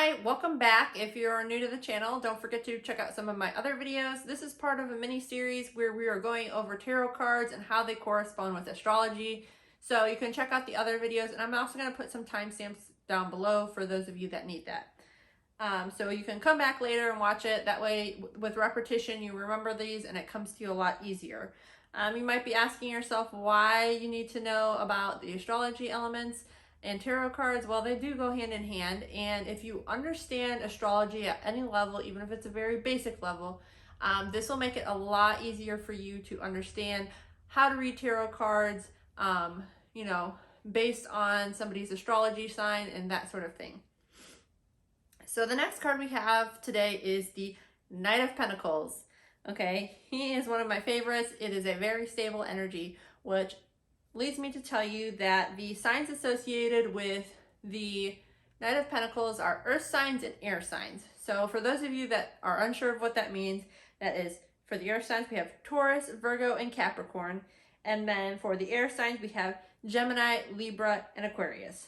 Hi, welcome back. If you're new to the channel, don't forget to check out some of my other videos. This is part of a mini series where we are going over tarot cards and how they correspond with astrology. So you can check out the other videos, and I'm also going to put some timestamps down below for those of you that need that. So you can come back later and watch it. That way, with repetition, you remember these and it comes to you a lot easier. You might be asking yourself why you need to know about the astrology elements and tarot cards. Well, they do go hand in hand, and if you understand astrology at any level, even if it's a very basic level, this will make it a lot easier for you to understand how to read tarot cards, you know, based on somebody's astrology sign and that sort of thing. So the next card we have today is the Knight of Pentacles. Okay, he is one of my favorites. It is a very stable energy, which leads me to tell you that the signs associated with the Knight of Pentacles are earth signs and air signs. So for those of you that are unsure of what that means, that is, for the earth signs, we have Taurus, Virgo, and Capricorn. And then for the air signs, we have Gemini, Libra, and Aquarius.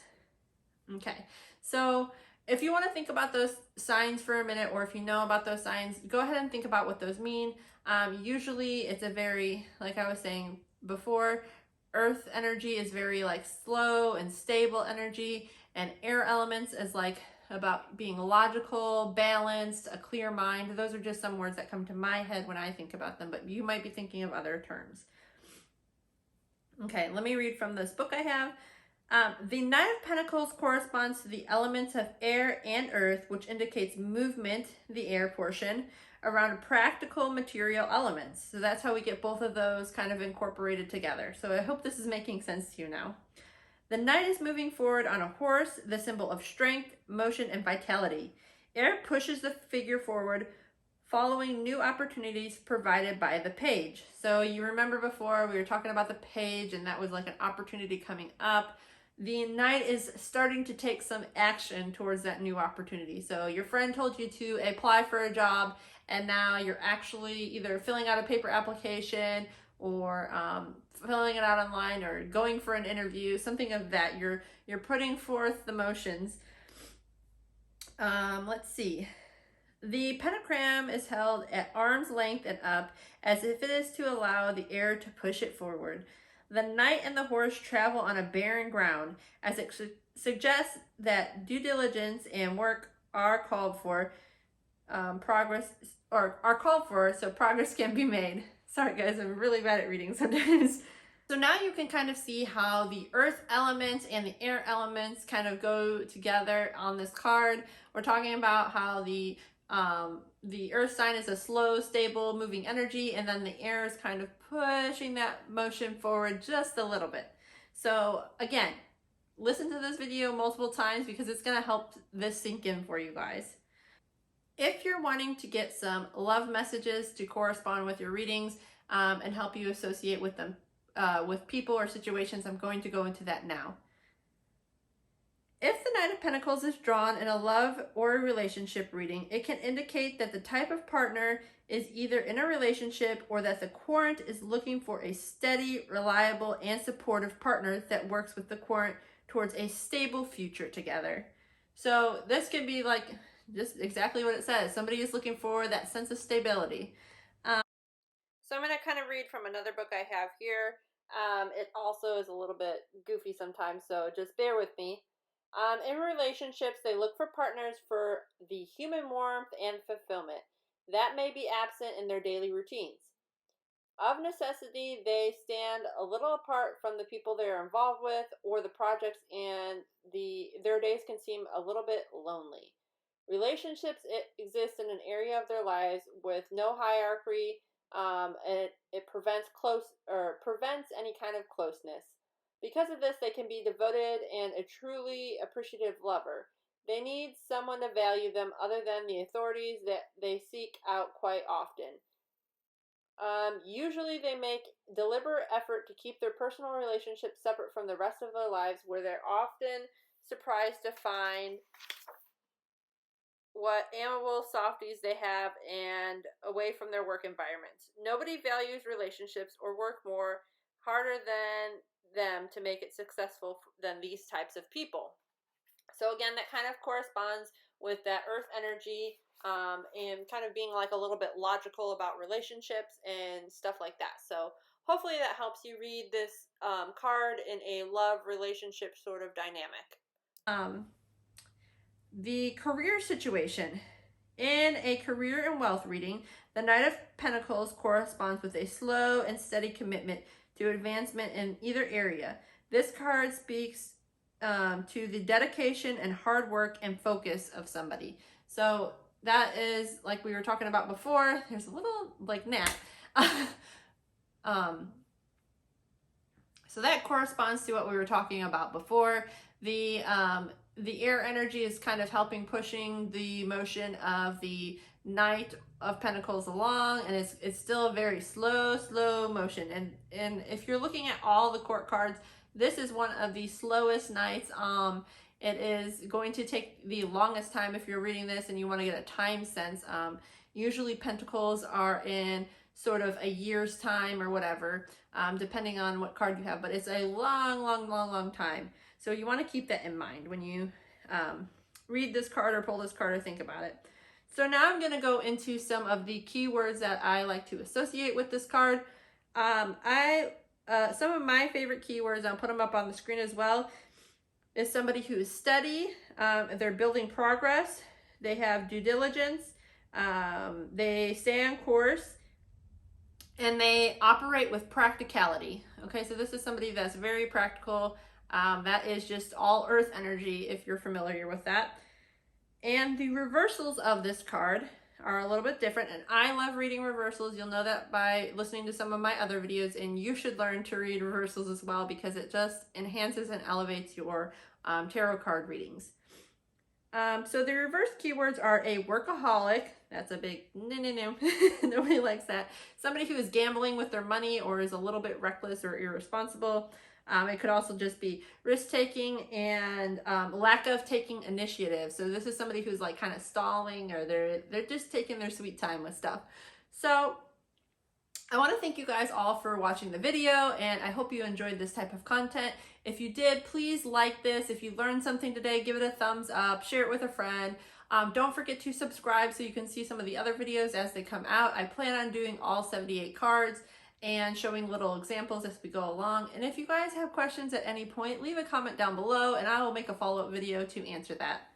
Okay, so if you want to think about those signs for a minute, or if you know about those signs, go ahead and think about what those mean. Usually it's a very, like I was saying before, earth energy is very like slow and stable energy, and air elements is like about being logical, balanced, a clear mind. Those are just some words that come to my head when I think about them, but you might be thinking of other terms. Okay, let me read from this book I have. The Knight of Pentacles corresponds to the elements of air and earth, which indicates movement, the air portion, around practical material elements. So that's how we get both of those kind of incorporated together. So I hope this is making sense to you now. The Knight is moving forward on a horse, the symbol of strength, motion, and vitality. Air pushes the figure forward, following new opportunities provided by the page. So you remember before we were talking about the page, and that was like an opportunity coming up. The Knight is starting to take some action towards that new opportunity. So your friend told you to apply for a job, and now you're actually either filling out a paper application or filling it out online or going for an interview, something of that. You're putting forth the motions. Let's see. The pentagram is held at arm's length and up, as if it is to allow the air to push it forward. The knight and the horse travel on a barren ground, as it suggests that due diligence and work are called for, so progress can be made. Sorry guys, I'm really bad at reading sometimes. So now you can kind of see how the earth elements and the air elements kind of go together on this card. We're talking about how the earth sign is a slow, stable, moving energy, and then the air is kind of pushing that motion forward just a little bit. So again, listen to this video multiple times because it's going to help this sink in for you guys. If you're wanting to get some love messages to correspond with your readings and help you associate with them, with people or situations, I'm going to go into that now. If the Knight of Pentacles is drawn in a love or a relationship reading, it can indicate that the type of partner is either in a relationship or that the querent is looking for a steady, reliable, and supportive partner that works with the querent towards a stable future together. So this could be like just exactly what it says. Somebody is looking for that sense of stability. So I'm going to kind of read from another book I have here. It also is a little bit goofy sometimes, so just bear with me. In relationships, they look for partners for the human warmth and fulfillment that may be absent in their daily routines. Of necessity, they stand a little apart from the people they are involved with or the projects, and their days can seem a little bit lonely. Relationships exist in an area of their lives with no hierarchy, and it prevents any kind of closeness. Because of this, they can be devoted and a truly appreciative lover. They need someone to value them other than the authorities that they seek out quite often. Usually they make deliberate effort to keep their personal relationships separate from the rest of their lives, where they're often surprised to find what amiable softies they have and away from their work environments. Nobody values relationships or work more harder than them to make it successful than these types of people. So again, that kind of corresponds with that earth energy, and kind of being like a little bit logical about relationships and stuff like that. So hopefully that helps you read this card in a love relationship sort of dynamic. The career situation. In a career and wealth reading, the Knight of Pentacles corresponds with a slow and steady commitment to advancement in either area. This card speaks to the dedication and hard work and focus of somebody. So that is, like we were talking about before, there's a little like gnat. So that corresponds to what we were talking about before. The air energy is kind of helping pushing the motion of the Knight of Pentacles along, and it's still a very slow motion. And if you're looking at all the court cards, this is one of the slowest Knights. It is going to take the longest time if you're reading this and you want to get a time sense. Usually Pentacles are in sort of a year's time or whatever, depending on what card you have, but it's a long time. So you want to keep that in mind when you read this card or pull this card or think about it. So now I'm going to go into some of the keywords that I like to associate with this card. Some of my favorite keywords, I'll put them up on the screen as well, is somebody who is steady, they're building progress, they have due diligence, they stay on course, and they operate with practicality. Okay, so this is somebody that's very practical. That is just all earth energy, if you're familiar with that. And the reversals of this card are a little bit different, and I love reading reversals. You'll know that by listening to some of my other videos, and you should learn to read reversals as well because it just enhances and elevates your tarot card readings. So the reverse keywords are a workaholic. That's a big no. Nobody likes that. Somebody who is gambling with their money or is a little bit reckless or irresponsible. It could also just be risk-taking and lack of taking initiative. So this is somebody who's like kind of stalling, or they're just taking their sweet time with stuff. So I want to thank you guys all for watching the video, and I hope you enjoyed this type of content. If you did, please like this. If you learned something today, give it a thumbs up, share it with a friend. Don't forget to subscribe so you can see some of the other videos as they come out. I plan on doing all 78 cards and showing little examples as we go along. And if you guys have questions at any point, leave a comment down below and I will make a follow-up video to answer that.